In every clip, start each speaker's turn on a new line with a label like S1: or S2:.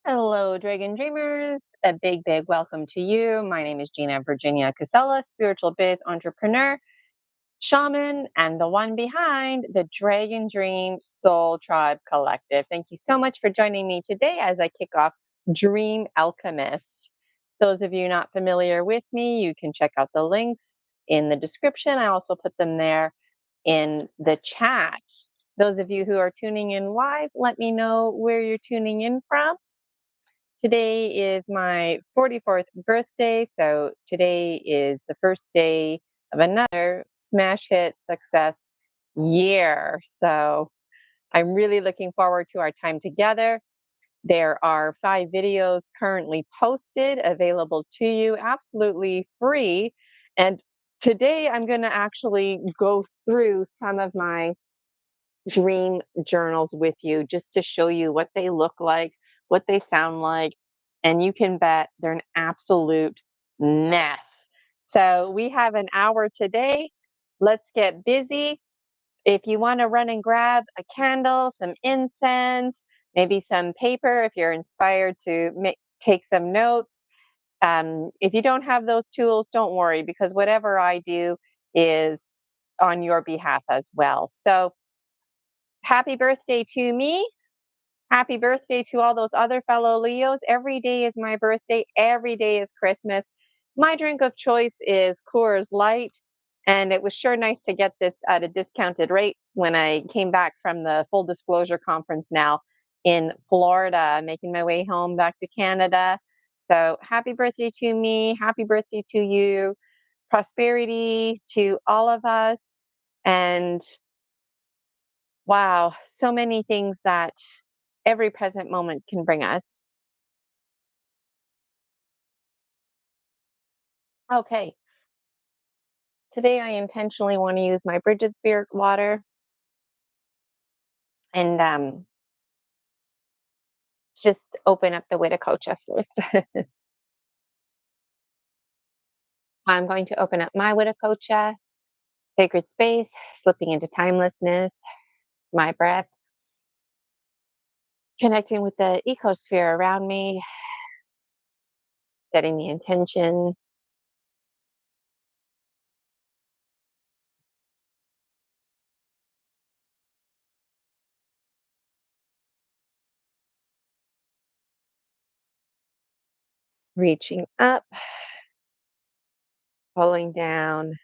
S1: Hello, Dragon Dreamers. A big welcome to you. My name is Gina Virginia Casella, Spiritual Biz Entrepreneur, Shaman, and the one behind the Dragon Dream Soul Tribe Collective. Thank you so much for joining me today as I kick off Dream Alchemist. Those of you not familiar with me, you can check out the links in the description. I also put them there in the chat. Those of you who are tuning in live, let me know where you're tuning in from. Today is my 44th birthday, so today is the first day of another smash hit success year. So I'm really looking forward to our time together. There are 5 videos currently posted, available to you absolutely free. And today I'm going to actually go through some of my dream journals with you just to show you what they look like, what they sound like, and you can bet they're an absolute mess. So we have an hour today. Let's get busy. If you want to run and grab a candle, some incense, maybe some paper if you're inspired to take some notes. If you don't have those tools, don't worry, because whatever I do is on your behalf as well. So happy birthday to me. Happy birthday to all those other fellow Leos. Every day is my birthday. Every day is Christmas. My drink of choice is Coors Light. And it was sure nice to get this at a discounted rate when I came back from the Full Disclosure Conference now in Florida, making my way home back to Canada. So happy birthday to me. Happy birthday to you. Prosperity to all of us. And wow, so many things that every present moment can bring us. Okay, today I intentionally want to use my Bridget Spirit water and just open up the Witticocha first. I'm going to open up my Witticocha, sacred space, slipping into timelessness, my breath, connecting with the ecosphere around me, setting the intention. Reaching up, pulling down,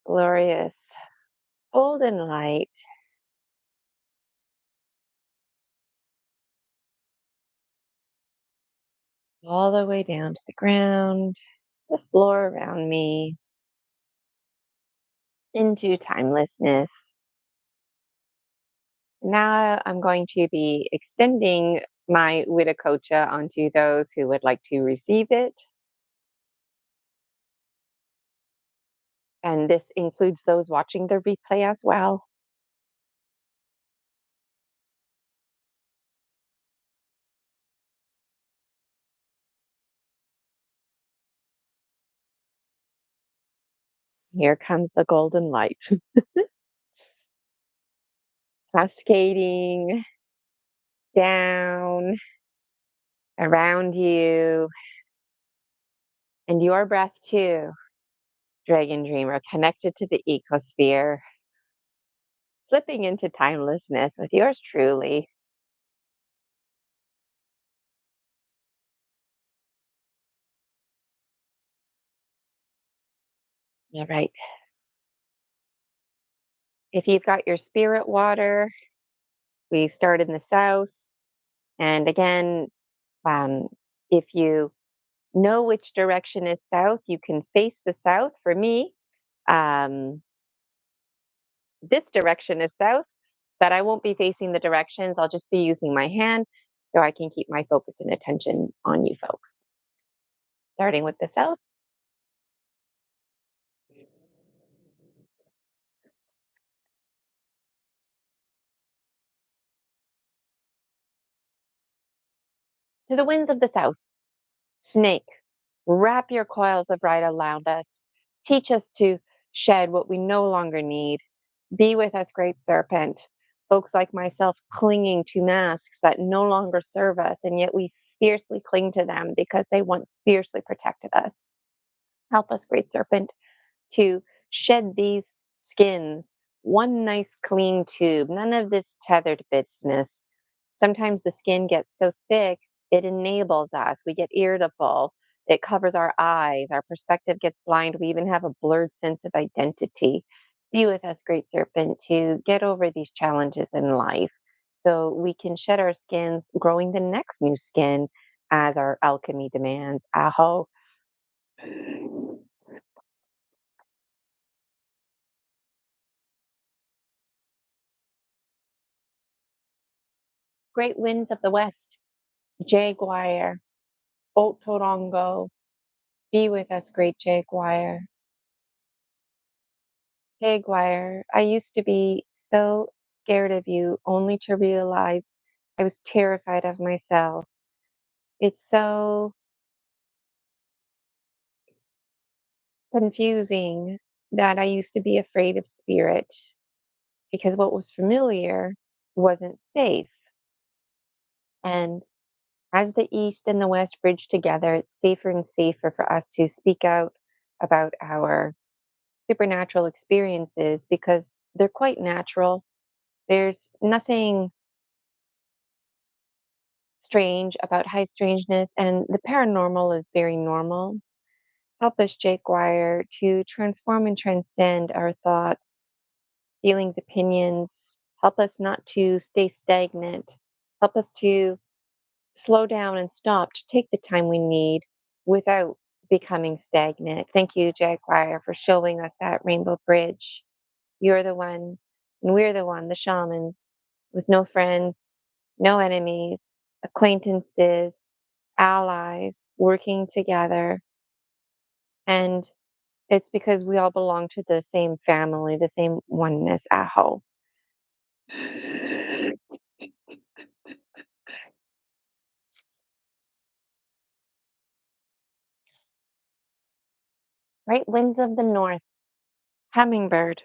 S1: glorious golden light, all the way down to the ground, the floor around me, into timelessness. Now I'm going to be extending my Witticocha onto those who would like to receive it. And this includes those watching the replay as well. Here comes the golden light, cascading down around you and your breath too, Dragon Dreamer, connected to the ecosphere, slipping into timelessness with yours truly. All right. If you've got your spirit water, we start in the south. And again, um, if you know which direction is south, you can face the south. For me, um, this direction is south, but I won't be facing the directions. I'll just be using my hand so I can keep my focus and attention on you folks. Starting with the south. To the winds of the south. Snake, wrap your coils of light around us. Teach us to shed what we no longer need. Be with us, great serpent. folks like myself clinging to masks that no longer serve us, and yet we fiercely cling to them because they once fiercely protected us. Help us, Great Serpent, to shed these skins. One nice clean tube, none of this tethered business. Sometimes the skin gets so thick, it enables us. We get irritable. It covers our eyes. Our perspective gets blind. We even have a blurred sense of identity. Be with us, Great Serpent, to get over these challenges in life so we can shed our skins, growing the next new skin as our alchemy demands. Aho. Great winds of the west, Jaguar, Otorongo, be with us, great Jaguar. Jaguar, I used to be so scared of you only to realize I was terrified of myself. It's so confusing that I used to be afraid of spirit because what was familiar wasn't safe. And as the East and the West bridge together, it's safer and safer for us to speak out about our supernatural experiences because they're quite natural. There's nothing strange about high strangeness, and the paranormal is very normal. Help us, Jake Wire, to transform and transcend our thoughts, feelings, opinions. Help us not to stay stagnant. Help us to slow down and stop to take the time we need without becoming stagnant. Thank you, Jack Wire, for showing us that rainbow bridge. You're the one, and we're the one, the shamans, with no friends, no enemies, acquaintances, allies, working together. And it's because we all belong to the same family, the same oneness. Aho. Right winds of the north, hummingbird.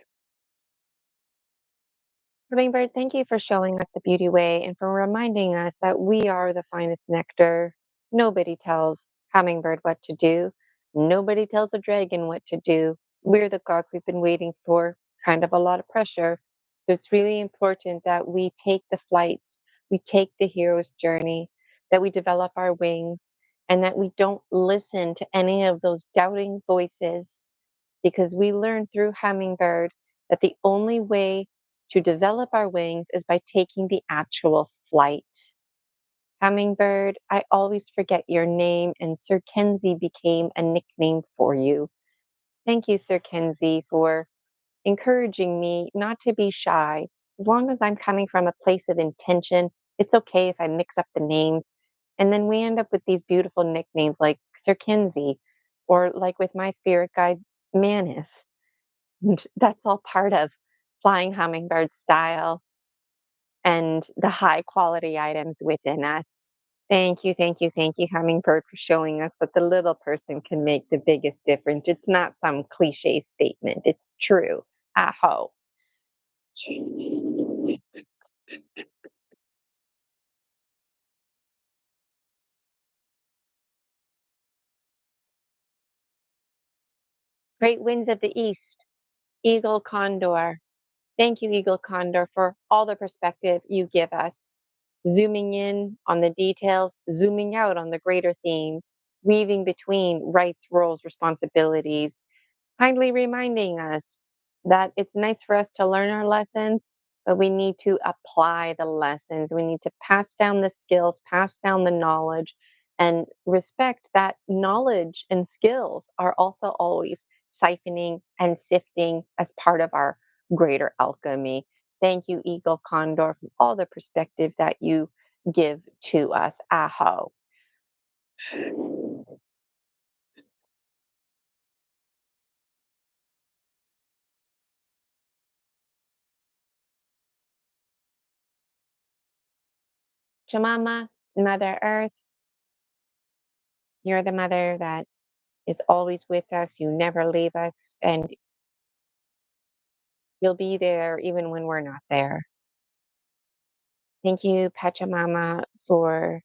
S1: Hummingbird, thank you for showing us the beauty way and for reminding us that we are the finest nectar. Nobody tells hummingbird what to do. Nobody tells a dragon what to do. We're the gods we've been waiting for, kind of a lot of pressure. So it's really important that we take the flights, we take the hero's journey, that we develop our wings, and that we don't listen to any of those doubting voices because we learned through Hummingbird that the only way to develop our wings is by taking the actual flight. Hummingbird, I always forget your name, and Sir Kenzie became a nickname for you. Thank you, Sir Kenzie, for encouraging me not to be shy. As long as I'm coming from a place of intention, it's okay if I mix up the names. And then we end up with these beautiful nicknames like Sir Kenzie, or like with my spirit guide, Manis. And that's all part of flying hummingbird style and the high quality items within us. Thank you, hummingbird, for showing us that the little person can make the biggest difference. It's not some cliche statement, it's true. Aho. Great winds of the east, eagle condor. Thank you, eagle condor, for all the perspective you give us. Zooming in on the details, zooming out on the greater themes, weaving between rights, roles, responsibilities, kindly reminding us that it's nice for us to learn our lessons, but we need to apply the lessons. We need to pass down the skills, pass down the knowledge, and respect that knowledge and skills are also always siphoning and sifting as part of our greater alchemy. Thank you, Eagle Condor, for all the perspective that you give to us. Aho. Jemima, Mother Earth, you're the mother that is always with us. You never leave us, and you'll be there even when we're not there. Thank you, Pachamama, for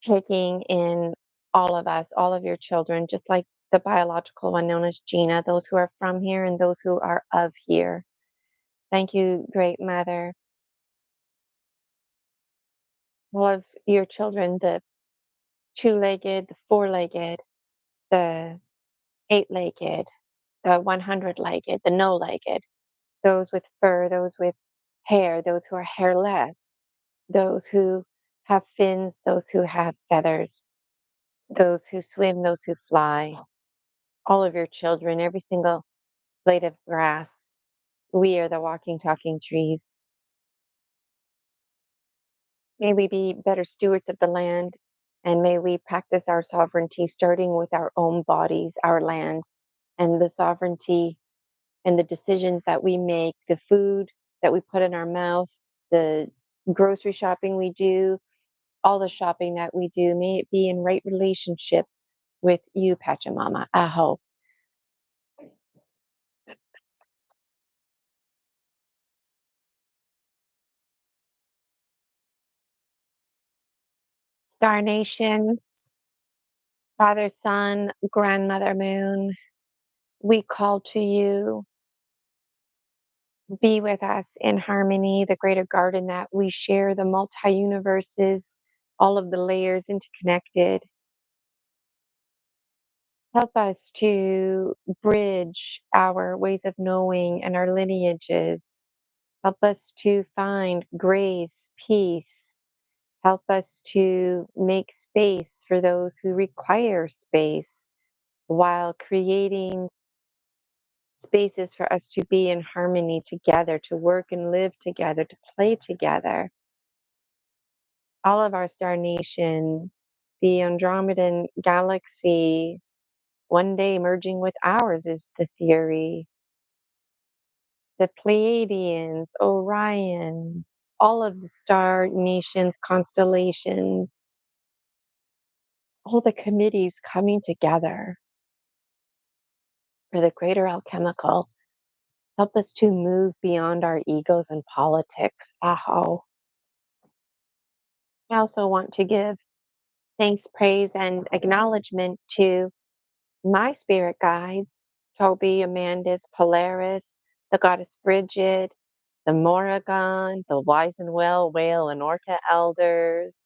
S1: taking in all of us, all of your children, just like the biological one known as Gina, those who are from here and those who are of here. Thank you, Great Mother. All of your children, the two-legged, the four-legged, the eight-legged, the 100-legged, the no-legged, those with fur, those with hair, those who are hairless, those who have fins, those who have feathers, those who swim, those who fly, all of your children, every single blade of grass. We are the walking, talking trees. May we be better stewards of the land, and may we practice our sovereignty, starting with our own bodies, our land, and the sovereignty and the decisions that we make, the food that we put in our mouth, the grocery shopping we do, all the shopping that we do. May it be in right relationship with you, Pachamama. Aho. Star nations, Father Sun, Grandmother Moon, we call to you. Be with us in harmony, the greater garden that we share, the multi universes, all of the layers interconnected. Help us to bridge our ways of knowing and our lineages. Help us to find grace, peace. Help us to make space for those who require space while creating spaces for us to be in harmony together, to work and live together, to play together. All of our star nations, the Andromedan galaxy, one day merging with ours is the theory. The Pleiadians, Orion, all of the star nations, constellations, all the committees coming together for the greater alchemical. Help us to move beyond our egos and politics. Aho. I also want to give thanks, praise, and acknowledgement to my spirit guides, Toby, Amandus, Polaris, the goddess Bridget, the Morrigan, the Wise and Well, Whale, and Orca elders,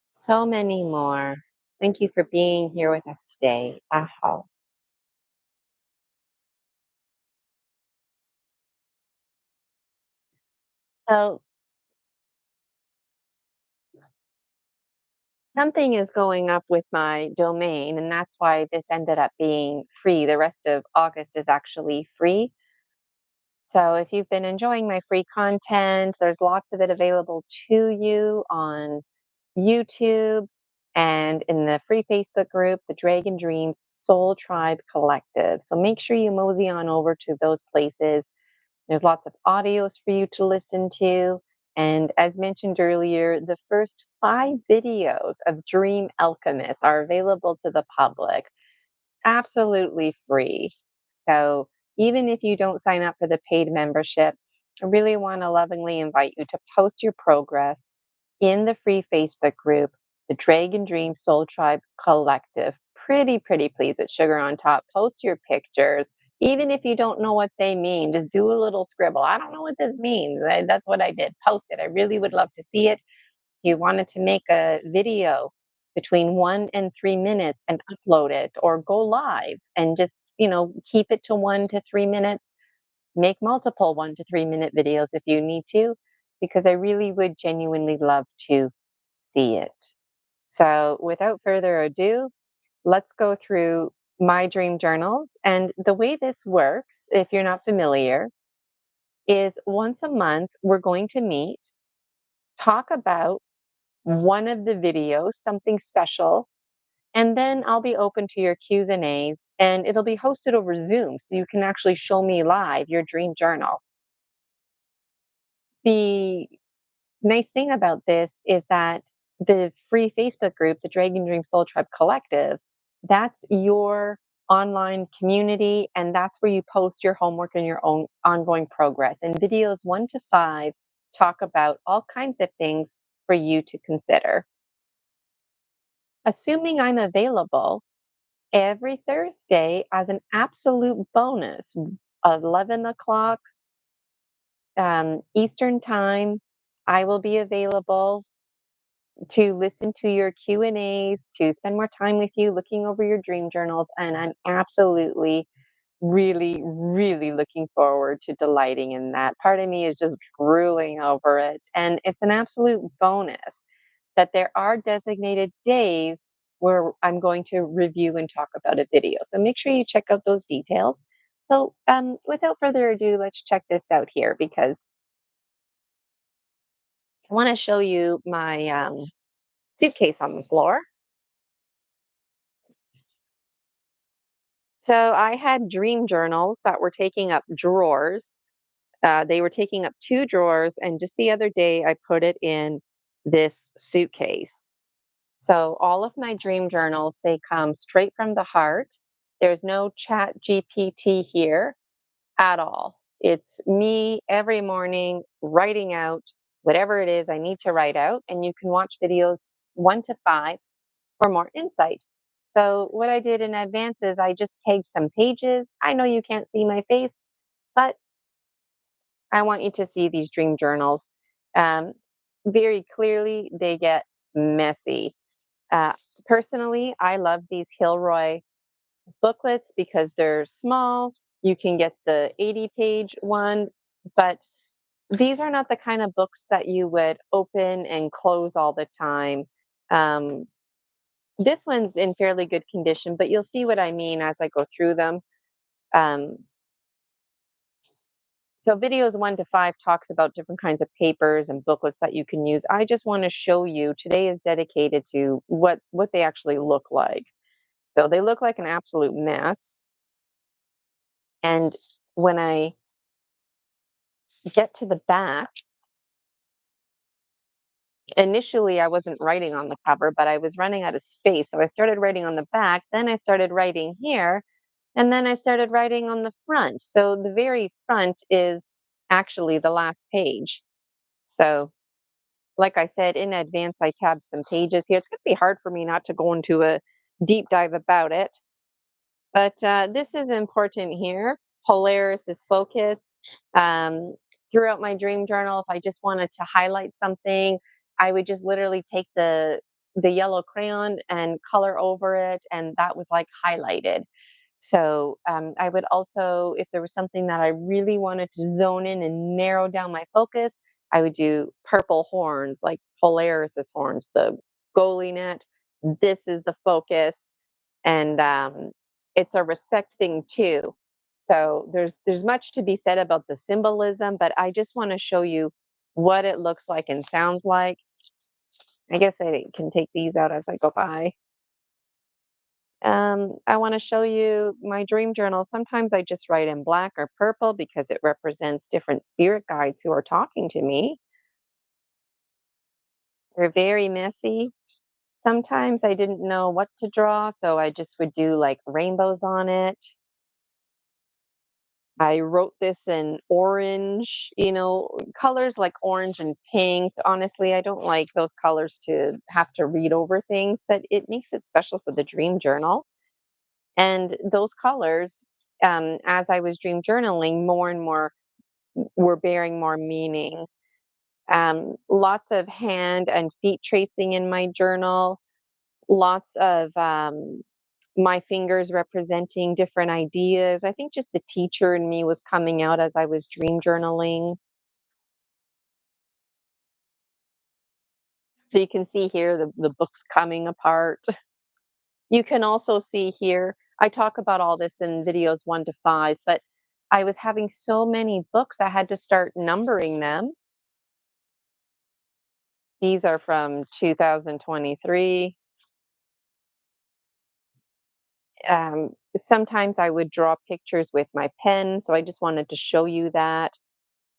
S1: so many more. Thank you for being here with us today. Aho. So something is going up with my domain, and that's why this ended up being free. The rest of August is actually free. So if you've been enjoying my free content, there's lots of it available to you on YouTube and in the free Facebook group, the Dragon Dreams Soul Tribe Collective. So make sure you mosey on over to those places. There's lots of audios for you to listen to. And as mentioned earlier, the first 5 videos of Dream Alchemist are available to the public absolutely free. So even if you don't sign up for the paid membership, I really want to lovingly invite you to post your progress in the free Facebook group, the Dragon Dream Soul Tribe Collective. Pretty please with sugar on top. Post your pictures. Even if you don't know what they mean, just do a little scribble. I don't know what this means. That's what I did. Post it. I really would love to see it. You wanted to make a video between 1 and 3 minutes and upload it or go live and just, keep it to 1 to 3 minutes, make multiple 1 to 3 minute videos if you need to, because I really would genuinely love to see it. So without further ado, let's go through my dream journals. And the way this works, if you're not familiar, is once a month, we're going to meet, talk about one of the videos, something special, and then I'll be open to your Q's and A's, and it'll be hosted over Zoom, so you can actually show me live your dream journal. The nice thing about this is that the free Facebook group, the Dragon Dream Soul Tribe Collective, that's your online community, and that's where you post your homework and your own ongoing progress. And videos 1 to 5 talk about all kinds of things for you to consider. Assuming I'm available every Thursday as an absolute bonus, 11 o'clock Eastern time, I will be available to listen to your Q&As, to spend more time with you looking over your dream journals, and I'm absolutely really, really looking forward to delighting in that. Part of me is just drooling over it, and it's an absolute bonus that there are designated days where I'm going to review and talk about a video. So make sure you check out those details. So without further ado, let's check this out here because I want to show you my suitcase on the floor. So I had dream journals that were taking up drawers. They were taking up two drawers, and just the other day I put it in this suitcase. So all of my dream journals, they come straight from the heart. There's no chat GPT here at all. It's me every morning writing out whatever it is I need to write out, and you can watch videos 1 to 5 for more insight. So what I did in advance is I just tagged some pages. I know you can't see my face, but I want you to see these dream journals. Um, Very clearly, they get messy. Uh, Personally, I love these Hilroy booklets because they're small. You can get the 80-page one, but these are not the kind of books that you would open and close all the time. Um, this one's in fairly good condition, but you'll see what I mean as I go through them. Um, so videos 1 to 5 talks about different kinds of papers and booklets that you can use. I just want to show you today is dedicated to what they actually look like. So they look like an absolute mess. And when I get to the back, initially I wasn't writing on the cover, but I was running out of space. So I started writing on the back, then I started writing here, and then I started writing on the front. So the very front is actually the last page. So, like I said, in advance, I tabbed some pages here. It's going to be hard for me not to go into a deep dive about it. But this is important here. Polaris is focus. Um, Throughout my dream journal, if I just wanted to highlight something, I would just literally take the yellow crayon and color over it, and that was like highlighted. So I would also, if there was something that I really wanted to zone in and narrow down my focus, I would do purple horns, like Polaris's horns, the goalie net. This is the focus, and it's a respect thing too. So there's much to be said about the symbolism, but I just want to show you what it looks like and sounds like. I guess I can take these out as I go by. I want to show you my dream journal. Sometimes I just write in black or purple because it represents different spirit guides who are talking to me. They're very messy. Sometimes I didn't know what to draw, so I just would do like rainbows on it. I wrote this in orange, colors like orange and pink. Honestly, I don't like those colors to have to read over things, but it makes it special for the dream journal. And those colors, as I was dream journaling, more and more were bearing more meaning. Lots of hand and feet tracing in my journal, lots of my fingers representing different ideas. I think just the teacher in me was coming out as I was dream journaling. So you can see here the books coming apart. You can also see here, I talk about all this in videos 1 to 5, but I was having so many books, I had to start numbering them. These are from 2023. Sometimes I would draw pictures with my pen, so I just wanted to show you that.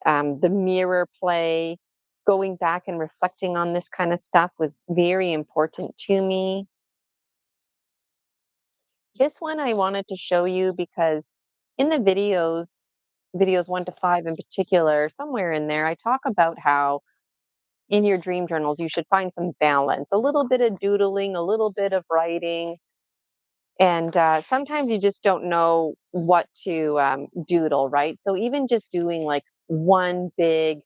S1: The mirror play, going back and reflecting on this kind of stuff was very important to me. This one I wanted to show you because in the videos, videos 1 to 5 in particular, somewhere in there, I talk about how in your dream journals, you should find some balance, a little bit of doodling, a little bit of writing. And sometimes you just don't know what to doodle, right? So even just doing like one big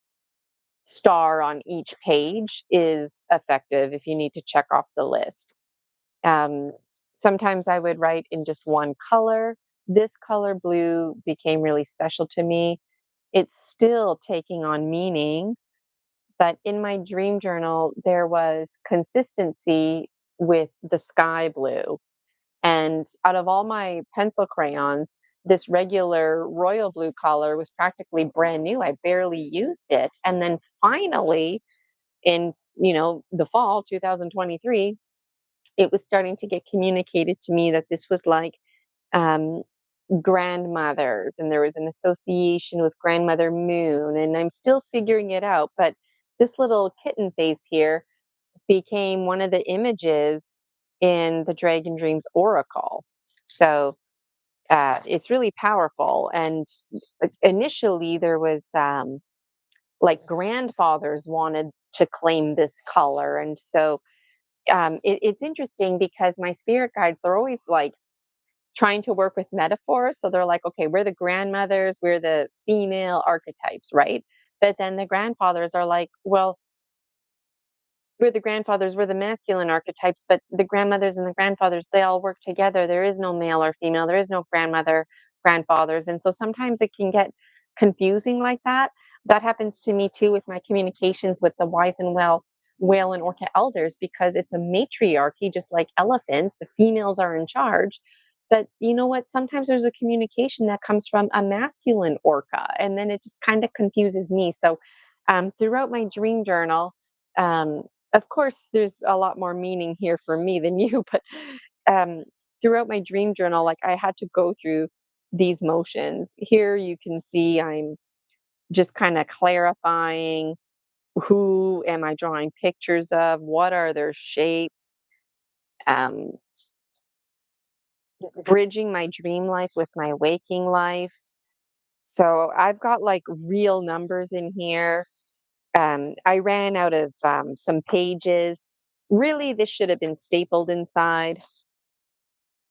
S1: star on each page is effective if you need to check off the list. Um, Sometimes I would write in just one color. This color blue became really special to me. It's still taking on meaning, but in my dream journal, there was consistency with the sky blue. And out of all my pencil crayons, this regular royal blue color was practically brand new. I barely used it. And then finally, in the fall 2023, it was starting to get communicated to me that this was like um, grandmothers, and there was an association with grandmother moon, and I'm still figuring it out. But this little kitten face here became one of the images in the Dragon Dreams Oracle. So it's really powerful. And initially, there was like grandfathers wanted to claim this color. And so it's interesting because my spirit guides, they're always like trying to work with metaphors. So they're like, okay, we're the grandmothers, we're the female archetypes, right? But then the grandfathers are like, well, we're the grandfathers, we're the masculine archetypes, but the grandmothers and the grandfathers, they all work together. There is no male or female, there is no grandmother, grandfathers. And so sometimes it can get confusing like that. That happens to me too with my communications with the wise and well whale and orca elders, because it's a matriarchy, just like elephants, the females are in charge. But you know what? Sometimes there's a communication that comes from a masculine orca, and then it just kind of confuses me. So throughout my dream journal, um, of course, there's a lot more meaning here for me than you, but um, throughout my dream journal, like I had to go through these motions. Here you can see I'm just kind of clarifying, who am I drawing pictures of? What are their shapes? Um, Bridging my dream life with my waking life. So I've got like real numbers in here. I ran out of some pages. Really, this should have been stapled inside.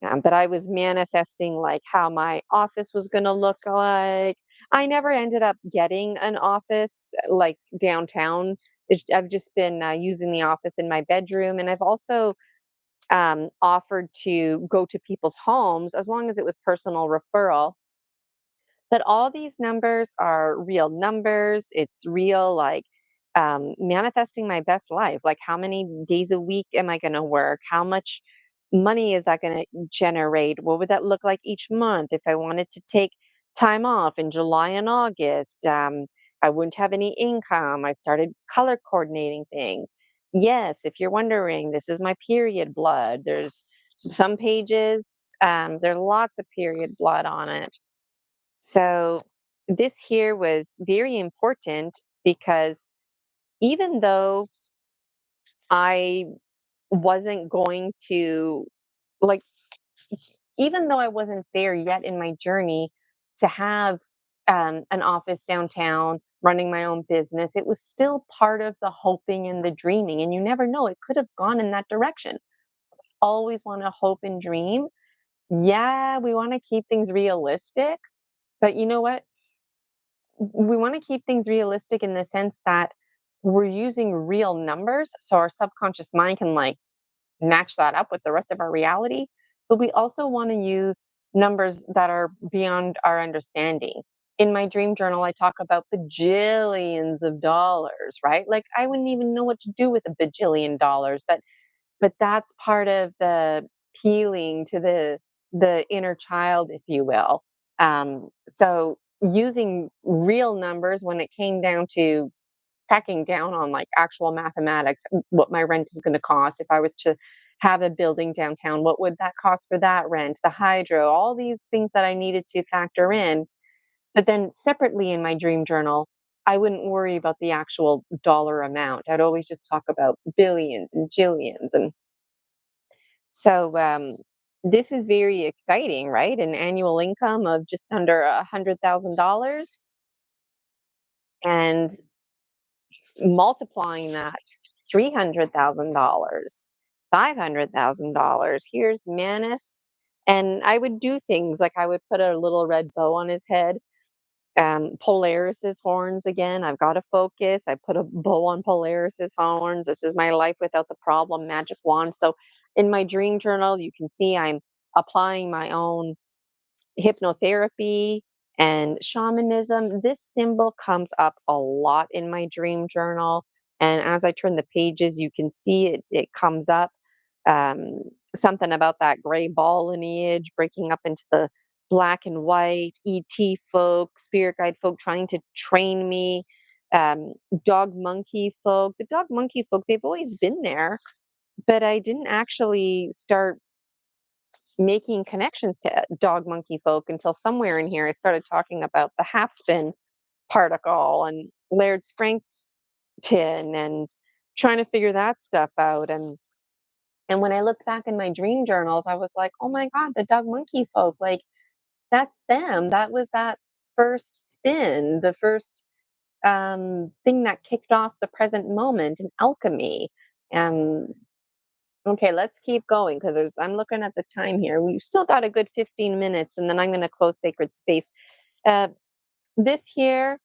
S1: But I was manifesting like how my office was going to look like. I never ended up getting an office like downtown. I've just been using the office in my bedroom. And I've also offered to go to people's homes as long as it was personal referral. But all these numbers are real numbers. It's real, like manifesting my best life. Like, how many days a week am I going to work? How much money is that going to generate? What would that look like each month if I wanted to take time off in July and August? I wouldn't have any income. I started color coordinating things. Yes, if you're wondering, this is my period blood. There's some pages, there's lots of period blood on it. So this here was very important because even though I wasn't going to, like, even though I wasn't there yet in my journey to have an office downtown, running my own business, it was still part of the hoping and the dreaming. And you never know, it could have gone in that direction. Always want to hope and dream. Yeah, we want to keep things realistic. But you know what? We want to keep things realistic in the sense that we're using real numbers so our subconscious mind can like match that up with the rest of our reality. But we also want to use numbers that are beyond our understanding. In my dream journal, I talk about bajillions of dollars, right? Like I wouldn't even know what to do with a bajillion dollars, but that's part of the peeling to the inner child, if you will. So using real numbers when it came down to cracking down on like actual mathematics, what my rent is going to cost if I was to have a building downtown, what would that cost for that rent, the hydro, all these things that I needed to factor in. But then separately in my dream journal, I wouldn't worry about the actual dollar amount. I'd always just talk about billions and jillions. And so this is very exciting, right? An annual income of just under $100,000 and multiplying that $300,000, $500,000. Here's Manus. And I would do things like I would put a little red bow on his head. Polaris's horns again. I've got to focus. I put a bow on Polaris's horns. This is my life without the problem magic wand. So in my dream journal, you can see I'm applying my own hypnotherapy and shamanism. This symbol comes up a lot in my dream journal. And as I turn the pages, you can see it comes up. Um, Something about that gray ball lineage breaking up into the black and white, ET folk, spirit guide folk trying to train me, um, dog monkey folk. The dog monkey folk, they've always been there, but I didn't actually start making connections to dog monkey folk until somewhere in here I started talking about the half spin particle and Laird Scranton and trying to figure that stuff out. And when I looked back in my dream journals, I was like, oh my God, the dog monkey folk, like that's them. That was that first spin, the first thing that kicked off the present moment in alchemy. And okay, let's keep going because I'm looking at the time here. We've still got a good 15 minutes, and then I'm going to close sacred space. Uh, this here,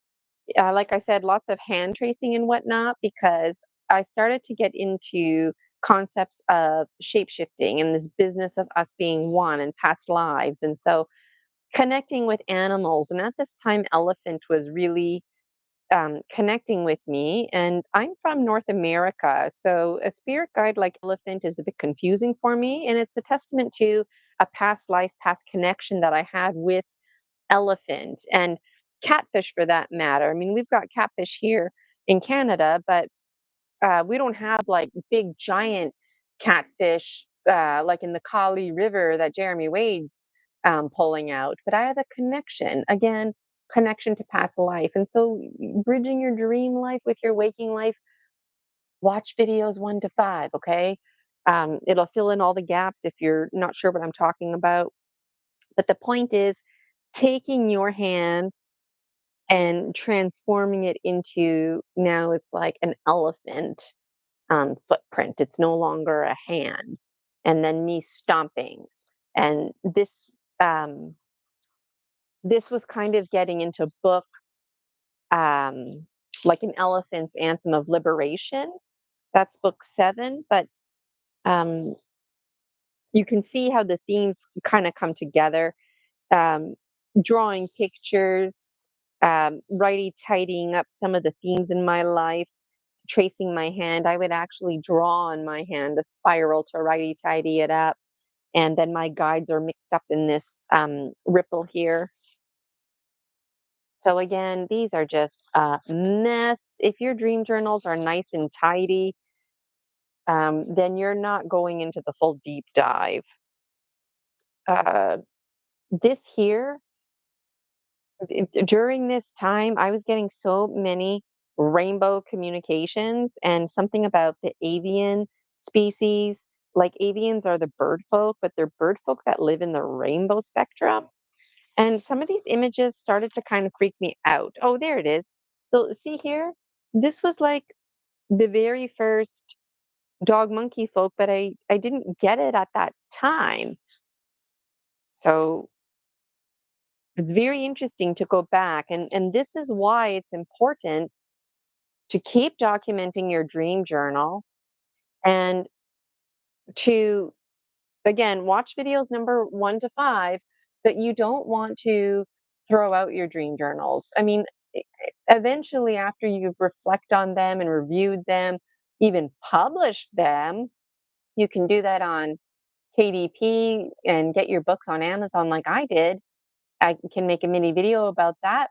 S1: like I said, lots of hand tracing and whatnot because I started to get into concepts of shape shifting and this business of us being one and past lives. And so connecting with animals. And at this time, elephant was really connecting with me. And I'm from North America. So a spirit guide like elephant is a bit confusing for me. And it's a testament to a past life, past connection that I had with elephant and catfish for that matter. I mean, we've got catfish here in Canada, but we don't have like big giant catfish like in the Kali River that Jeremy Wade's pulling out. But I have a connection again, connection to past life, and so bridging your dream life with your waking life. Watch videos 1 to 5, okay? It'll fill in all the gaps if you're not sure what I'm talking about. But the point is taking your hand and transforming it into now it's like an elephant footprint. It's no longer a hand. And then me stomping. And um, this was kind of getting into book um, like an elephant's anthem of liberation. That's book 7. But um, you can see how the themes kind of come together. Um, Drawing pictures, righty tidying up some of the themes in my life, tracing my hand. I would actually draw on my hand a spiral to righty tidy it up. And then my guides are mixed up in this ripple here. So again, these are just a mess. If your dream journals are nice and tidy, then you're not going into the full deep dive. Uh, this here, during this time, I was getting so many rainbow communications and something about the avian species. Like avians are the bird folk, but they're bird folk that live in the rainbow spectrum. And some of these images started to kind of freak me out. Oh, there it is. So see here, this was like the very first dog monkey folk, but I didn't get it at that time. So it's very interesting to go back and this is why it's important to keep documenting your dream journal and to again watch videos number 1 to 5, but you don't want to throw out your dream journals. I mean, eventually after you've reflect on them and reviewed them, even published them, you can do that on KDP and get your books on Amazon like I did. I can make a mini video about that.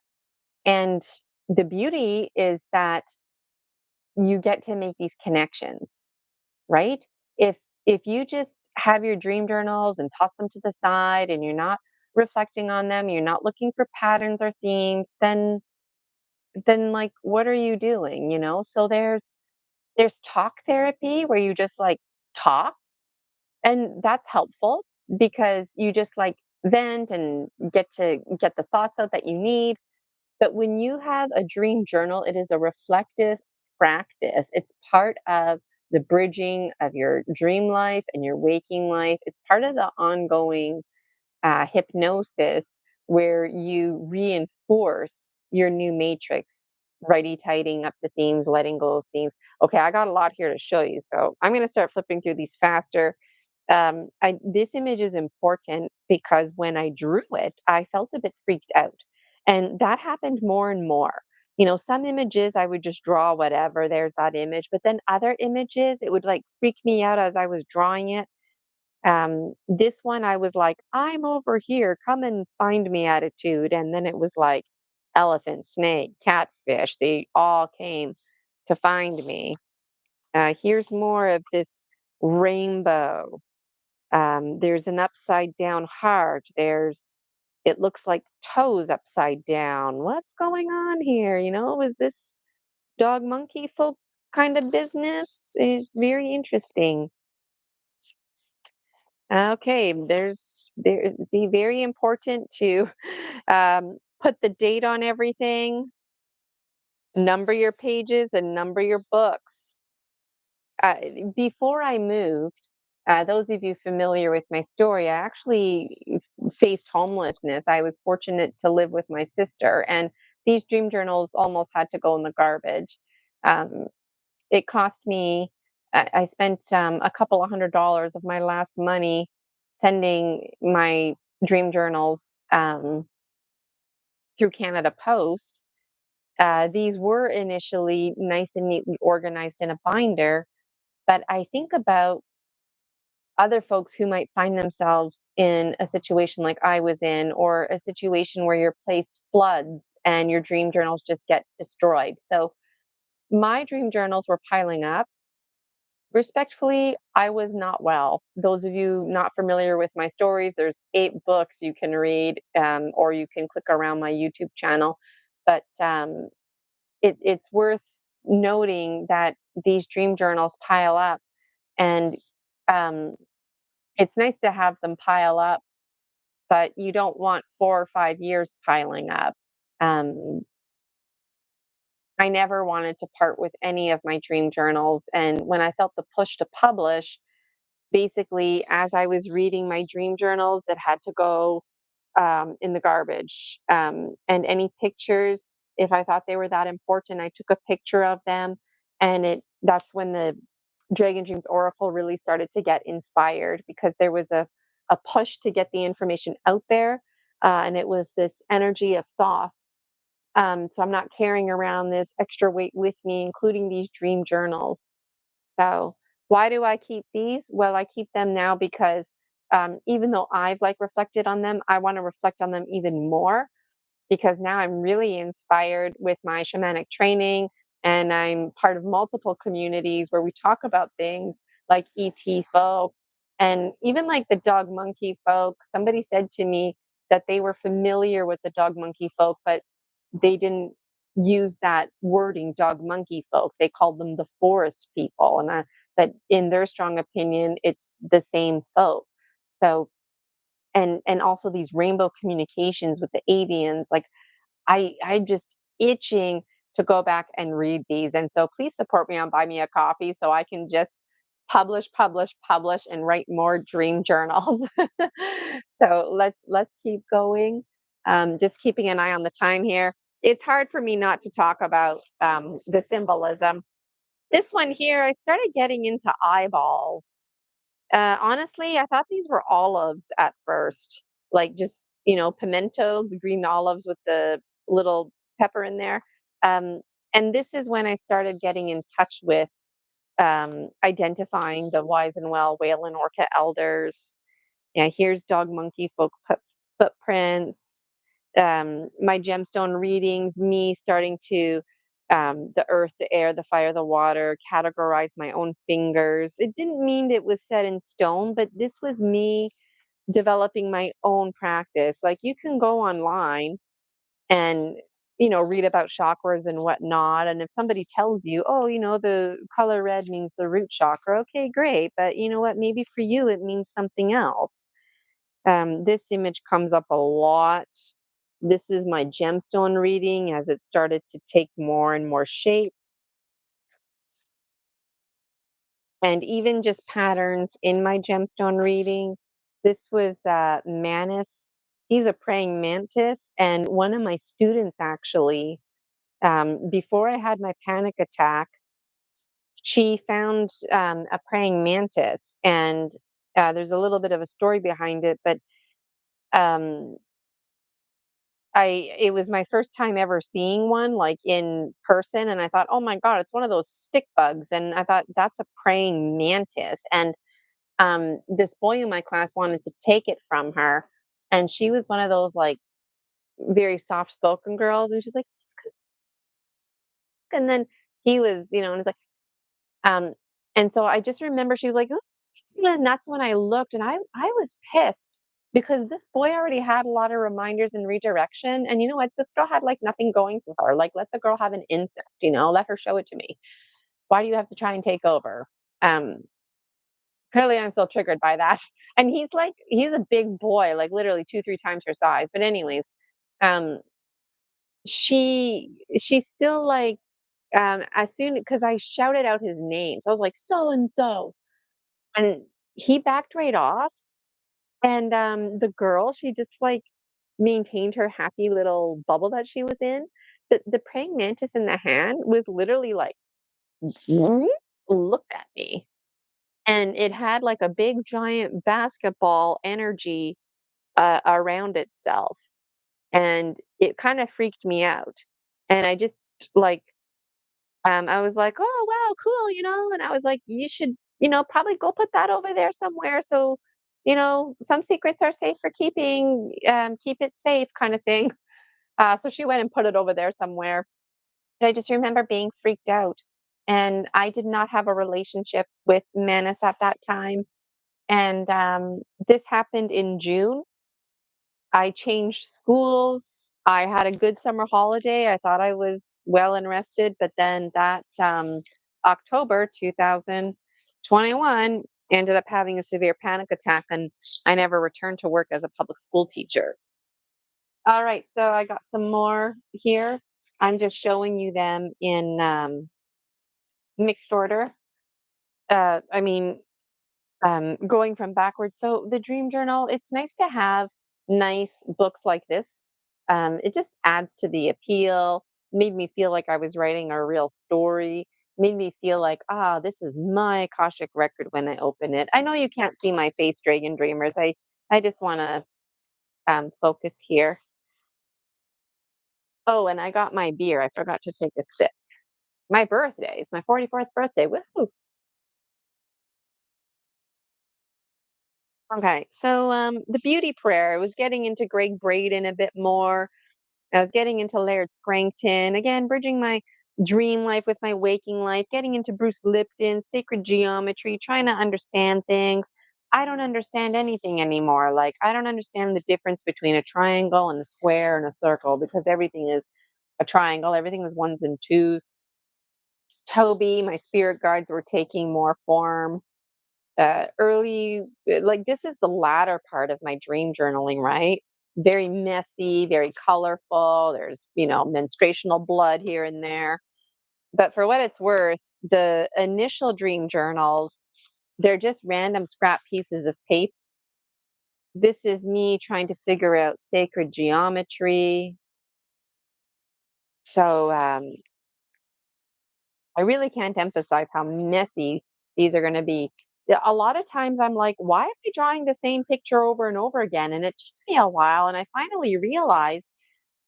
S1: And the beauty is that you get to make these connections, right? If if you just have your dream journals and toss them to the side and you're not reflecting on them, you're not looking for patterns or themes, then like what are you doing, you know? So there's talk therapy where you just like talk and that's helpful. because you just like vent and get to get the thoughts out that you need. But when you have a dream journal, it is a reflective practice. It's part of the bridging of your dream life and your waking life. It's part of the ongoing hypnosis where you reinforce your new matrix, righty tidying up the themes, letting go of themes. Okay, I got a lot here to show you. So I'm going to start flipping through these faster. This image is important because when I drew it, I felt a bit freaked out. And that happened more and more. Some images I would just draw whatever, there's that image. But then other images, it would like freak me out as I was drawing it. This one, I was like, I'm over here, come and find me attitude. And then it was like elephant, snake, catfish. They all came to find me. Here's more of this rainbow. There's an upside down heart. It looks like toes upside down. What's going on here? Is this dog monkey folk kind of business? It's very interesting. Okay, see, very important to put the date on everything, number your pages, and number your books. Uh, Before I moved, those of you familiar with my story, I actually faced homelessness. I was fortunate to live with my sister, and these dream journals almost had to go in the garbage. Um, it cost me, I spent a couple of $100 of my last money sending my dream journals through Canada Post. These were initially nice and neatly organized in a binder, but I think about other folks who might find themselves in a situation like I was in, or a situation where your place floods and your dream journals just get destroyed. So my dream journals were piling up. Respectfully, I was not well. Those of you not familiar with my stories, there's 8 books you can read, or you can click around my YouTube channel. But it's worth noting that these dream journals pile up, and um, it's nice to have them pile up, but you don't want 4 or 5 years piling up. Um, I never wanted to part with any of my dream journals. And when I felt the push to publish, basically, as I was reading my dream journals that had to go in the garbage, and any pictures, if I thought they were that important, I took a picture of them. And that's when the Dragon Dreams Oracle really started to get inspired, because there was a push to get the information out there. And it was this energy of thought. So I'm not carrying around this extra weight with me, including these dream journals. So why do I keep these? Well, I keep them now because even though I've like reflected on them, I want to reflect on them even more, because now I'm really inspired with my shamanic training, and I'm part of multiple communities where we talk about things like ET folk, and even like the dog monkey folk. Somebody said to me that they were familiar with the dog monkey folk, but they didn't use that wording, dog monkey folk. They called them the forest people, and that in their strong opinion, it's the same folk. So, and also these rainbow communications with the avians, like I'm just itching to go back and read these. And so please support me on Buy Me a Coffee so I can just publish, publish, publish, and write more dream journals. So let's keep going. Just keeping an eye on the time here. It's hard for me not to talk about the symbolism. This one here, I started getting into eyeballs. Honestly, I thought these were olives at first, like just, pimento, the green olives with the little pepper in there. Um, and this is when I started getting in touch with identifying the wise and well whale and orca elders. Yeah, here's dog monkey footprints, my gemstone readings, me starting to the earth, the air, the fire, the water, categorize my own fingers. It didn't mean it was set in stone, but this was me developing my own practice. Like you can go online and read about chakras and whatnot, and if somebody tells you, oh, the color red means the root chakra, okay, great, but you know what, maybe for you it means something else. This image comes up a lot. This is my gemstone reading as it started to take more and more shape. And even just patterns in my gemstone reading. This was Manus. He's a praying mantis. And one of my students, actually, before I had my panic attack, she found a praying mantis. And there's a little bit of a story behind it, but um, it was my first time ever seeing one like in person, and I thought, "Oh my god, it's one of those stick bugs." And I thought, "That's a praying mantis." And this boy in my class wanted to take it from her, and she was one of those, like, very soft-spoken girls, and she's like, "It's 'cause," and then he was, and it's like, um and so I just remember she was like, "Ooh," and that's when I looked, and I was pissed because this boy already had a lot of reminders and redirection, and you know what? This girl had, like, nothing going for her. Like, let the girl have an insect, let her show it to me. Why do you have to try and take over? Um, Clearly I'm still triggered by that. And he's a big boy, like, literally 2, 3 times her size. But anyways, um, she's still like, as soon because I shouted out his name. So I was like, "So and so." And he backed right off. And, the girl, she just, like, maintained her happy little bubble that she was in. The praying mantis in the hand was literally like, looked at me, and it had, like, a big giant basketball energy, around itself, and it kinda freaked me out. And I just, like, I was like, "Oh, wow, cool," and I was like, "You should, probably go put that over there somewhere so, some secrets are safe for keeping, keep it safe," kinda thing. So she went and put it over there somewhere. But I just remember being freaked out, and I did not have a relationship with Manus at that time. And this happened in June. I changed schools. I had a good summer holiday. I thought I was well and rested, but then that October 2021 ended up having a severe panic attack, and I never returned to work as a public school teacher. All right, so I got some more here. I'm just showing you them in mixed order. I mean, going from backwards. So the dream journal, it's nice to have nice books like this. It just adds to the appeal. Made me feel like I was writing a real story. Made me feel like, this is my Akashic record when I open it. I know you can't see my face, Dragon Dreamers. I just want to focus here. Oh, and I got my beer. I forgot to take a sip. It's my birthday. It's my 44th birthday. Woohoo! Okay, so the beauty prayer. I was getting into Greg Braden a bit more. I was getting into Laird Scrankton, again, bridging my dream life with my waking life, getting into Bruce Lipton, sacred geometry, trying to understand things. I don't understand anything anymore. Like, I don't understand the difference between a triangle and a square and a circle because everything is a triangle, everything is ones and twos. Toby, my spirit guides were taking more form. Like, this is the latter part of my dream journaling, right? Very messy, very colorful. There's, menstruational blood here and there. But for what it's worth, the initial dream journals, they're just random scrap pieces of paper. This is me trying to figure out sacred geometry. So I really can't emphasize how messy these are going to be. A lot of times I'm like, why am I drawing the same picture over and over again? And it took me a while. And I finally realized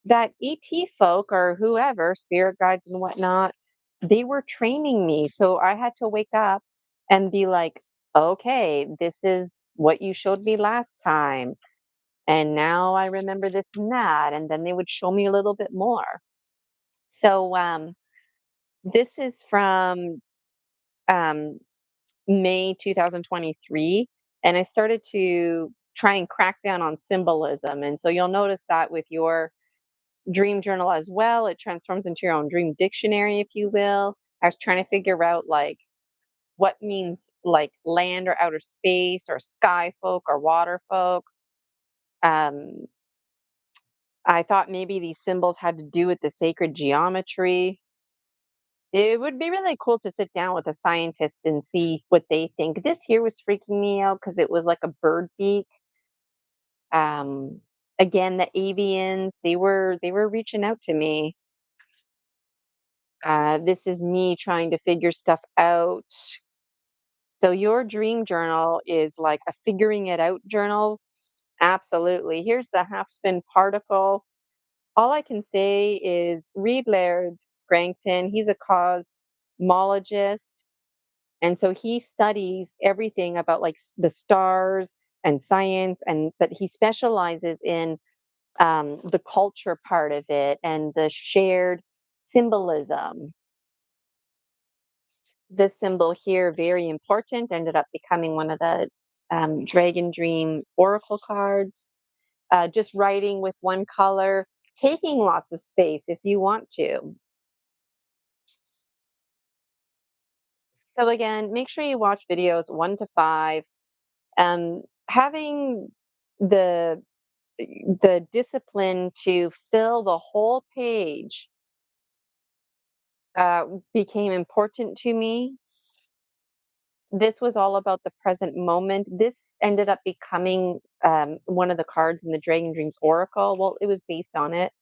S1: that ET folk or whoever, spirit guides and whatnot, they were training me. So I had to wake up and be like, okay, this is what you showed me last time. And now I remember this and that. And then they would show me a little bit more. So this is from um, May 2023, and I started to try and crack down on symbolism. And so you'll notice that with your dream journal as well, it transforms into your own dream dictionary, if you will. I was trying to figure out like what means like land or outer space or sky folk or water folk. Um, I thought maybe these symbols had to do with the sacred geometry. It would be really cool to sit down with a scientist and see what they think. This here was freaking me out because it was like a bird beak. Um, Again, the avians, they were reaching out to me. This is me trying to figure stuff out. So your dream journal is like a figuring it out journal. Absolutely. Here's the half spin particle. All I can say is read Laird Scranton. He's a cosmologist. And so he studies everything about like the stars and science, and but he specializes in the culture part of it and the shared symbolism. This symbol here, very important, ended up becoming one of the Dragon Dream Oracle cards. Just writing with one color, taking lots of space if you want to. So again, make sure you watch videos 1 to 5. Having the the discipline to fill the whole page became important to me. This was all about the present moment. This ended up becoming one of the cards in the Dragon Dreams Oracle. Well, it was based on it.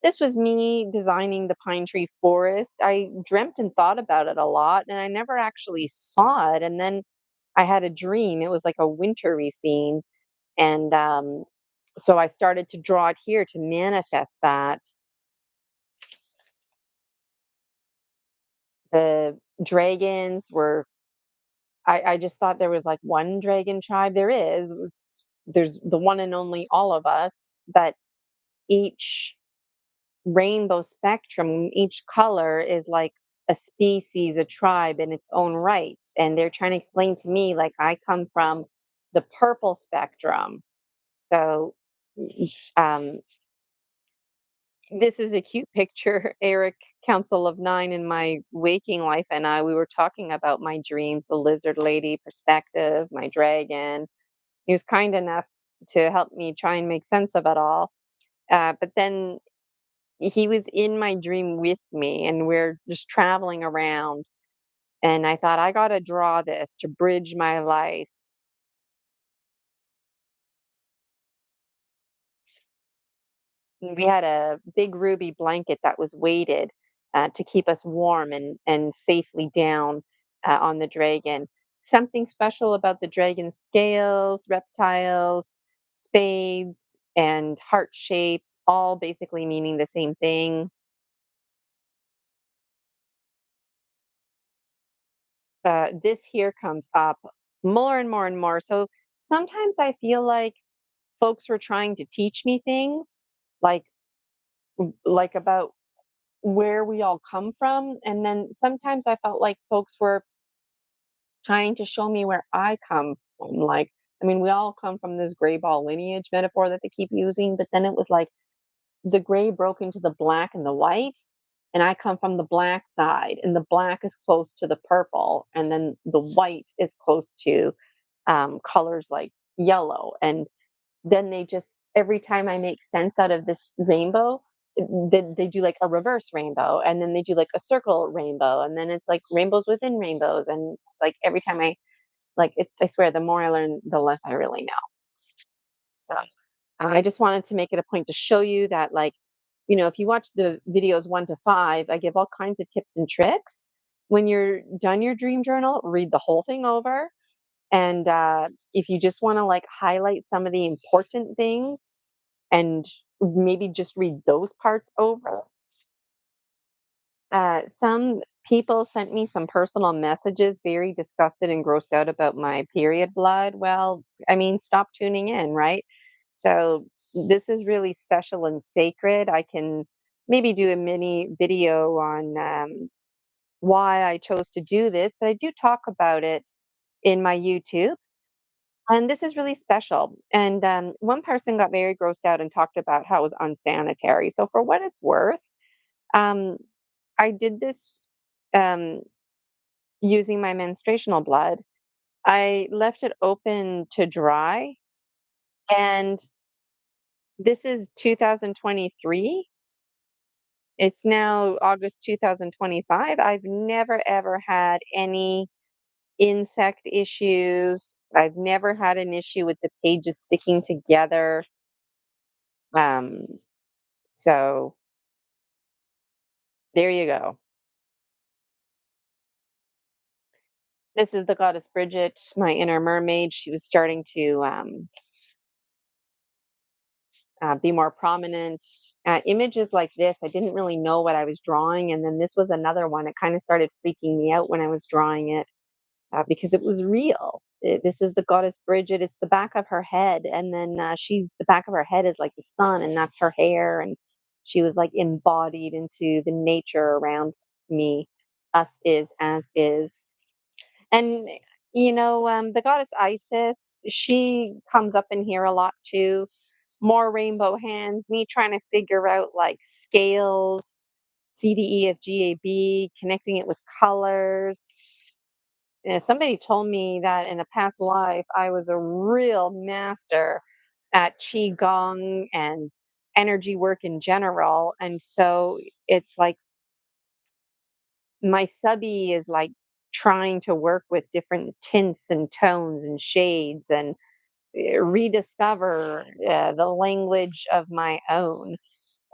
S1: This was me designing the pine tree forest. I dreamt and thought about it a lot, and I never actually saw it. And then I had a dream. It was like a wintry scene. And so I started to draw it here to manifest that. The dragons were, I just thought there was like one dragon tribe. There is. There's the one and only all of us, but each rainbow spectrum, each color is like a species, a tribe in its own right. And they're trying to explain to me, like, I come from the purple spectrum. So, um, this is a cute picture. Eric, Council of Nine, in my waking life, and we were talking about my dreams, the lizard lady perspective, my dragon. He was kind enough to help me try and make sense of it all. But then he was in my dream with me, and we're just traveling around. And I thought, I got to draw this to bridge my life. We had a big ruby blanket that was weighted to keep us warm and safely down on the dragon. Something special about the dragon scales, reptiles, spades, and heart shapes, all basically meaning the same thing. This here comes up more and more and more. So sometimes I feel like folks were trying to teach me things like about where we all come from, and then sometimes I felt like folks were trying to show me where I come from. Like, I mean, we all come from this gray ball lineage metaphor that they keep using, but then it was like the gray broke into the black and the white, and I come from the black side, and the black is close to the purple, and then the white is close to colors like yellow. And then they just, every time I make sense out of this rainbow, they do like a reverse rainbow, and then they do like a circle rainbow, and then it's like rainbows within rainbows. And like every time I like it's, I swear, the more I learn, the less I really know. So I just wanted to make it a point to show you that, like, if you watch the videos 1 to 5, I give all kinds of tips and tricks. When you're done your dream journal, read the whole thing over. And if you just want to like highlight some of the important things and maybe just read those parts over. Some people sent me some personal messages, very disgusted and grossed out about my period blood. Well, I mean, stop tuning in, right? So, this is really special and sacred. I can maybe do a mini video on why I chose to do this, but I do talk about it in my YouTube. And this is really special. And one person got very grossed out and talked about how it was unsanitary. So, for what it's worth, um, I did this um, using my menstruational blood. I left it open to dry, and This is 2023. It's now August 2025. I've never ever had any insect issues. I've never had an issue with the pages sticking together. Um, so there you go. This is the goddess Bridget, my inner mermaid. She was starting to be more prominent. Images like this, I didn't really know what I was drawing. And then this was another one. It kind of started freaking me out when I was drawing it because it was real. This is the goddess Bridget. It's the back of her head. And then the back of her head is like the sun, and that's her hair. And she was like embodied into the nature around me. Us is as is. And, the goddess Isis, she comes up in here a lot too. More rainbow hands, me trying to figure out like scales, C, D, E, F, G, A, B, connecting it with colors. Somebody told me that in a past life, I was a real master at Qigong and energy work in general. And so it's like my subby is like trying to work with different tints and tones and shades and rediscover the language of my own.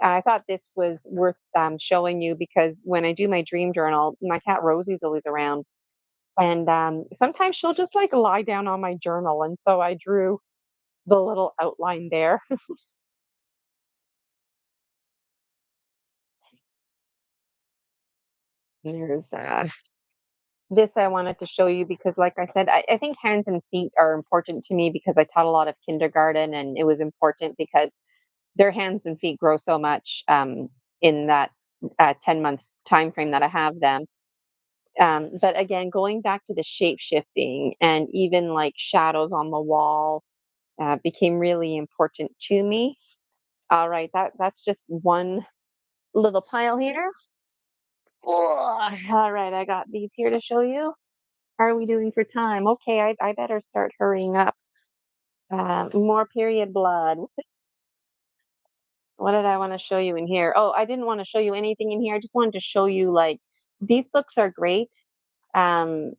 S1: I thought this was worth showing you because when I do my dream journal, my cat Rosie's always around. And sometimes she'll just like lie down on my journal. And so I drew the little outline there. There's this I wanted to show you because, like I said, I think hands and feet are important to me because I taught a lot of kindergarten, and it was important because their hands and feet grow so much in that 10-month time frame that I have them. But again, going back to the shape shifting and even like shadows on the wall became really important to me. All right, that's just one little pile here. Oh, all right, I got these here to show you. How are we doing for time? Okay, I better start hurrying up. More period blood. What did I want to show you in here? Oh, I didn't want to show you anything in here. I just wanted to show you like these books are great. Um,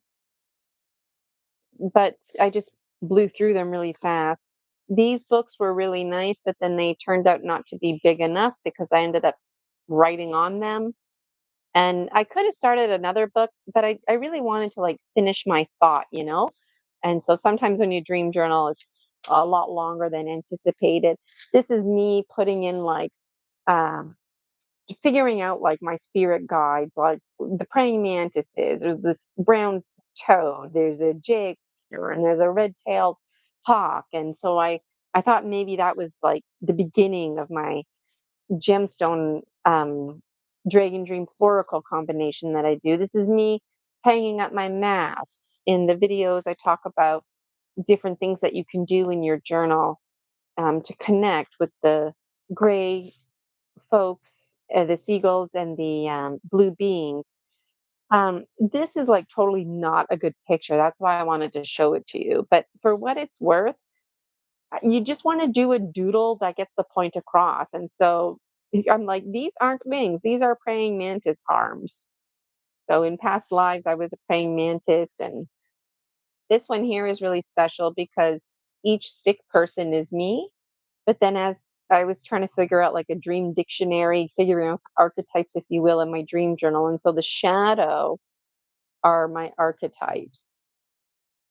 S1: but I just blew through them really fast. These books were really nice, but then they turned out not to be big enough because I ended up writing on them. And I could have started another book, but I really wanted to like finish my thought. And so sometimes when you dream journal, it's a lot longer than anticipated. This is me putting in like um, figuring out like my spirit guides, like the praying mantises, there's this brown toad, there's a jay, and there's a red-tailed hawk. And so I thought maybe that was like the beginning of my gemstone dragon dreams oracle combination that I do. This is me hanging up my masks. In the videos I talk about different things that you can do in your journal to connect with the gray folks, the seagulls and the blue beings. This is like totally not a good picture. That's why I wanted to show it to you. But for what it's worth, you just want to do a doodle that gets the point across. And so I'm like, these aren't wings, these are praying mantis arms. So in past lives, I was a praying mantis. And this one here is really special because each stick person is me. But then as I was trying to figure out like a dream dictionary, figuring out archetypes, if you will, in my dream journal. And so the shadow are my archetypes,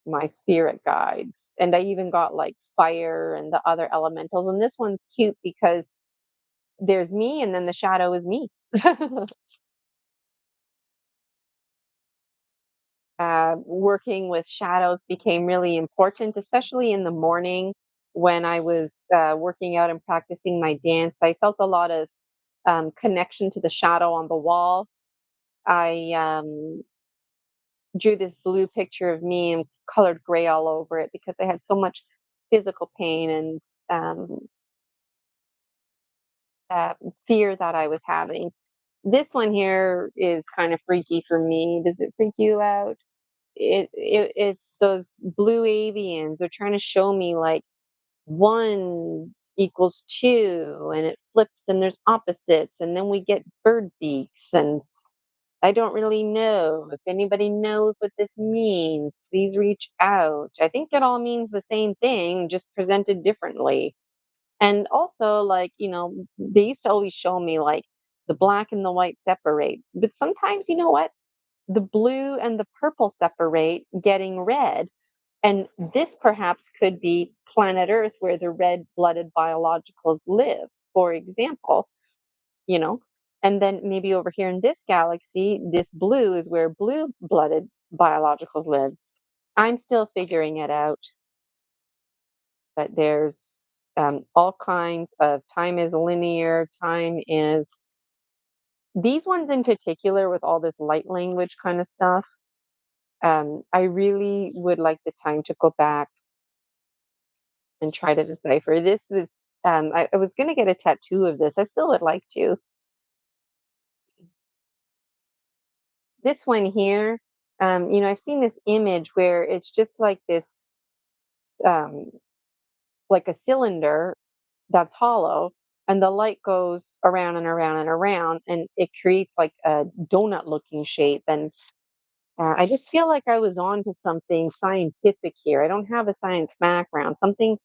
S1: my spirit guides. And I even got like fire and the other elementals. And this one's cute because there's me and then the shadow is me. Working with shadows became really important, especially in the morning when I was working out and practicing my dance. I felt a lot of connection to the shadow on the wall. I drew this blue picture of me and colored gray all over it because I had so much physical pain and um, uh, fear that I was having. This one here is kind of freaky for me. Does it freak you out? It's those blue avians. They're trying to show me like one equals 2, and it flips and there's opposites, and then we get bird beaks, and I don't really know. If anybody knows what this means, please reach out. I think it all means the same thing, just presented differently. And also, like, they used to always show me like the black and the white separate, but sometimes, you know what? The blue and the purple separate, getting red. And this perhaps could be planet Earth where the red blooded biologicals live, for example, you know. And then maybe over here in this galaxy, this blue is where blue blooded biologicals live. I'm still figuring it out, but there's all kinds of time is linear, time is these ones in particular with all this light language kind of stuff. I really would like the time to go back and try to decipher. This was, I was going to get a tattoo of this. I still would like to. This one here, I've seen this image where it's just like this, um, like a cylinder that's hollow, and the light goes around and around and around, and it creates like a donut looking shape. And I just feel like I was on to something scientific here. I don't have a science background, something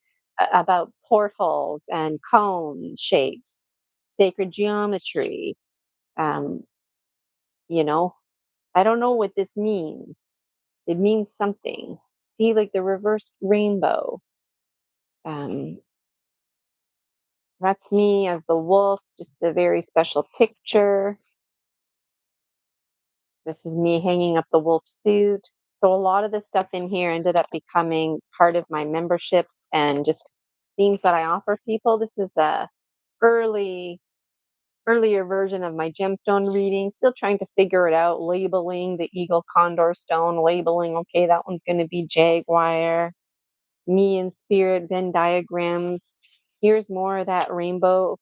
S1: about portals and cone shapes, sacred geometry. Um, you know, I don't know what this means. It means something. See, like the reversed rainbow. Um, that's me as the wolf, just a very special picture. This is me hanging up the wolf suit. So a lot of the stuff in here ended up becoming part of my memberships and just themes that I offer people. This is a earlier version of my gemstone reading, still trying to figure it out, labeling the eagle condor stone, labeling, okay, that one's going to be jaguar, me in spirit, Venn diagrams. Here's more of that rainbow.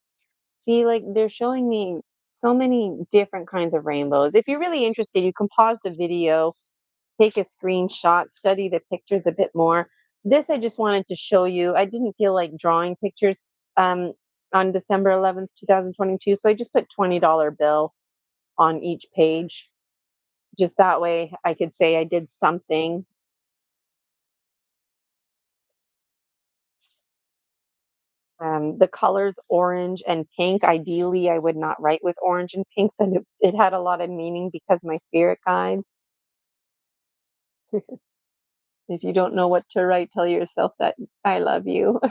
S1: See, like they're showing me so many different kinds of rainbows. If you're really interested, you can pause the video, take a screenshot, study the pictures a bit more. This I just wanted to show you. I didn't feel like drawing pictures um, on December 11th, 2022, so I just put $20 bill on each page. Just that way I could say I did something. The colors orange and pink. Ideally, I would not write with orange and pink, but it had a lot of meaning because my spirit guides. If you don't know what to write, tell yourself that I love you.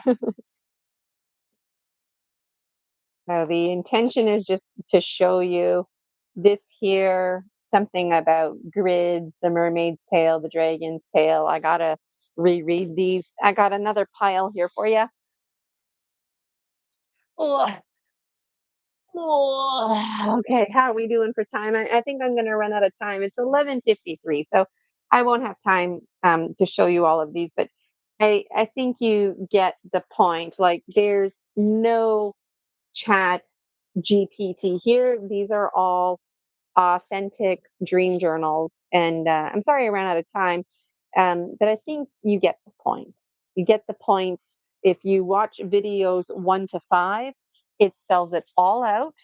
S1: The intention is just to show you this here, something about grids, the mermaid's tail, the dragon's tail. I gotta reread these. I got another pile here for you. Okay, how are we doing for time? I think I'm gonna run out of time. It's 11:53, so I won't have time to show you all of these, but I think you get the point. Like there's no chat GPT here. These are all authentic dream journals. And I'm sorry I ran out of time, but I think you get the point. You get the point. If you watch videos 1 to 5, it spells it all out.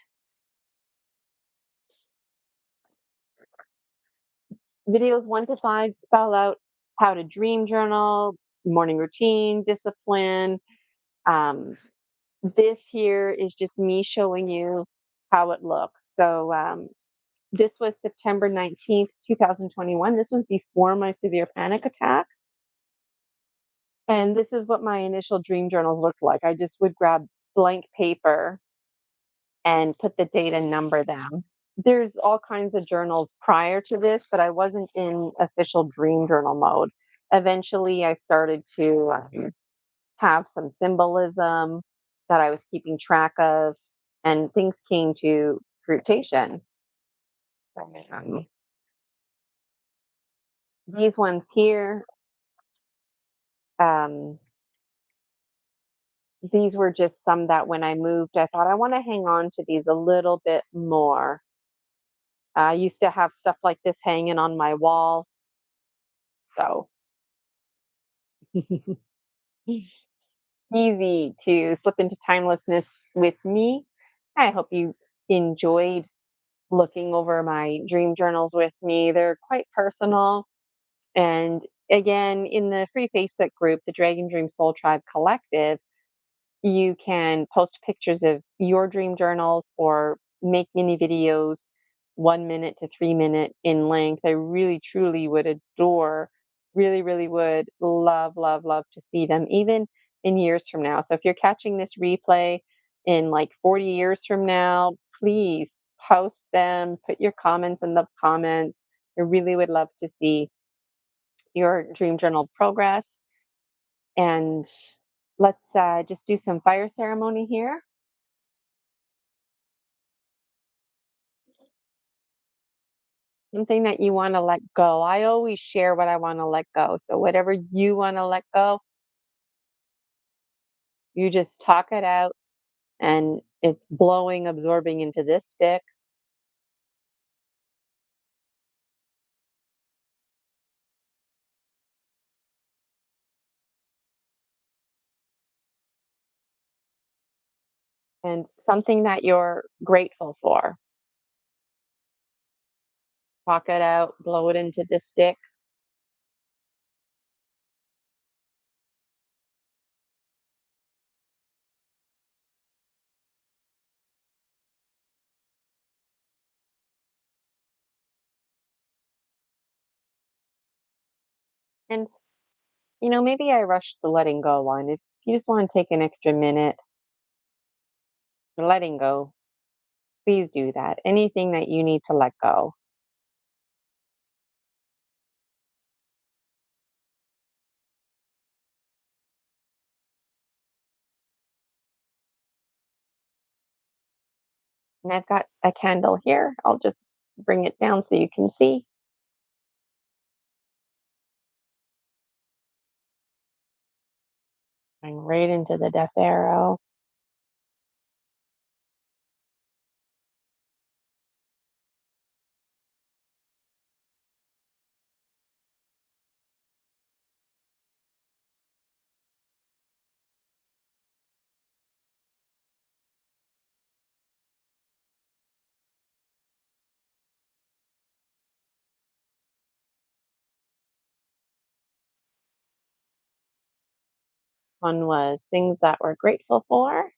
S1: Videos 1 to 5 spell out how to dream journal, morning routine, discipline. Um, this here is just me showing you how it looks. So this was September 19th, 2021. This was before my severe panic attack. And this is what my initial dream journals looked like. I just would grab blank paper and put the date and number them. There's all kinds of journals prior to this, but I wasn't in official dream journal mode. Eventually, I started to have some symbolism that I was keeping track of, and things came to fruition. So, these ones here, um, these were just some that when I moved, I thought I want to hang on to these a little bit more. I used to have stuff like this hanging on my wall. So easy to slip into timelessness with me. I hope you enjoyed looking over my dream journals with me. They're quite personal. And again, in the free Facebook group, the Dragon Dream Soul Tribe Collective, you can post pictures of your dream journals or make mini videos, 1 minute to 3 minute in length. I really, truly would adore, really, really would love, love, love to see them, even in years from now. So if you're catching this replay in like 40 years from now, please post them, put your comments in the comments. I really would love to see your dream journal progress. And let's just do some fire ceremony here. Something that you want to let go. I always share what I want to let go. So whatever you want to let go, you just talk it out and it's blowing, absorbing into this stick. And something that you're grateful for. Talk it out, blow it into the stick. And, maybe I rushed the letting go one. If you just want to take an extra minute for letting go, please do that. Anything that you need to let go. And I've got a candle here. I'll just bring it down so you can see. Going right into the death arrow. One was things that we're grateful for.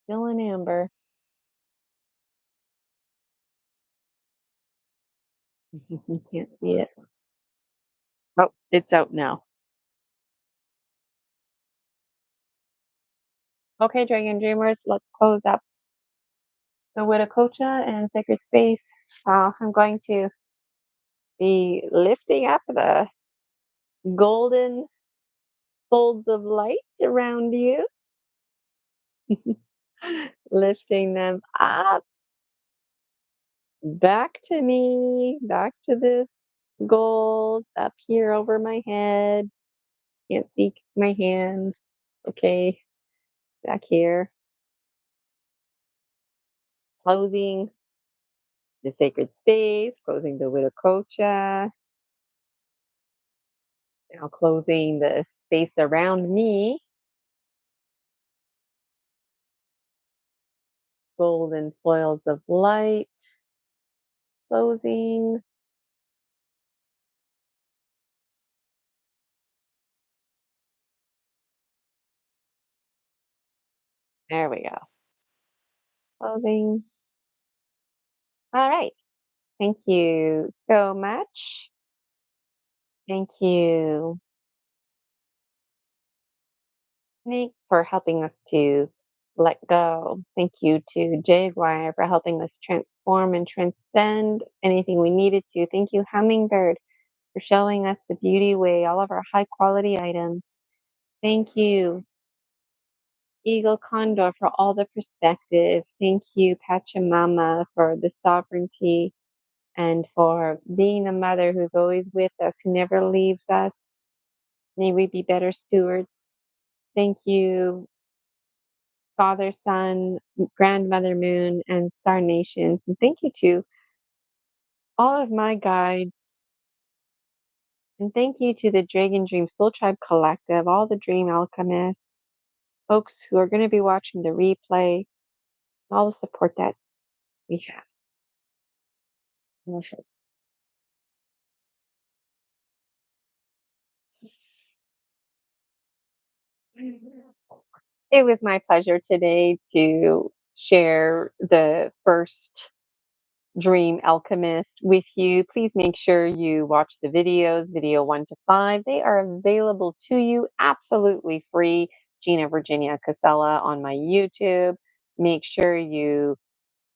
S1: Still in amber. You can't see it. Oh, it's out now. Okay, Dragon Dreamers, let's close up the Witakocha and Sacred Space. I'm going to be lifting up the golden folds of light around you, lifting them up back to me, back to the gold, up here over my head. Can't see my hands. Okay, back here. Closing the sacred space, closing the Witakocha. Now closing the space around me. Golden foils of light. Closing. There we go. Closing. All right. Thank you so much. Thank you, Nick, for helping us to let go. Thank you to Jaguar for helping us transform and transcend anything we needed to. Thank you, Hummingbird, for showing us the beauty way, all of our high quality items. Thank you, Eagle Condor, for all the perspective. Thank you, Pachamama, for the sovereignty and for being a mother who's always with us, who never leaves us. May we be better stewards. Thank you, Father, Son, Grandmother Moon, and Star Nations. And thank you to all of my guides. And thank you to the Dragon Dream Soul Tribe Collective, all the Dream Alchemists, folks who are going to be watching the replay, all the support that we have. It was my pleasure today to share the first Dream Alchemist with you. Please make sure you watch the videos, video 1 to 5. They are available to you absolutely free. Gina Virginia Casella on my YouTube. Make sure you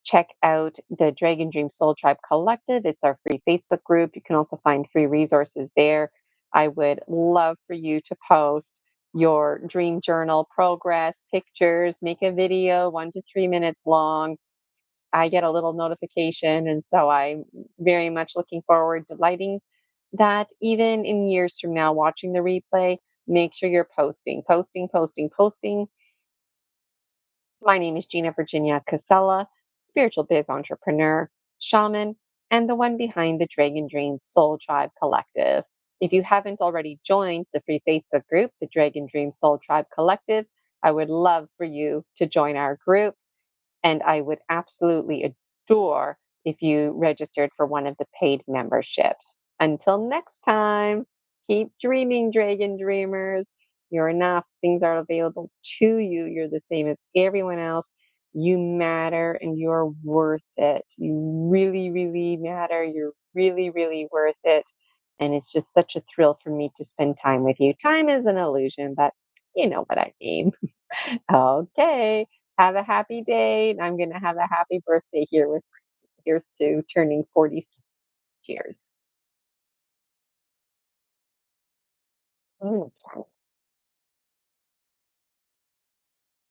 S1: check out the Dragon Dream Soul Tribe Collective. It's our free Facebook group. You can also find free resources there. I would love for you to post your dream journal progress, pictures, make a video 1 to 3 minutes long. I get a little notification, and so I'm very much looking forward to lighting that. Even in years from now, watching the replay, make sure you're posting, posting, posting, posting. My name is Gina Virginia Casella, spiritual biz entrepreneur, shaman, and the one behind the Dragon Dream Soul Tribe Collective. If you haven't already joined the free Facebook group, the Dragon Dream Soul Tribe Collective, I would love for you to join our group. And I would absolutely adore if you registered for one of the paid memberships. Until next time, keep dreaming, Dragon Dreamers. You're enough. Things are available to you. You're the same as everyone else. You matter and you're worth it. You really, really matter. You're really, really worth it. And it's just such a thrill for me to spend time with you. Time is an illusion, but you know what I mean. Okay. Have a happy day. And I'm going to have a happy birthday here with here's to turning 40. Cheers.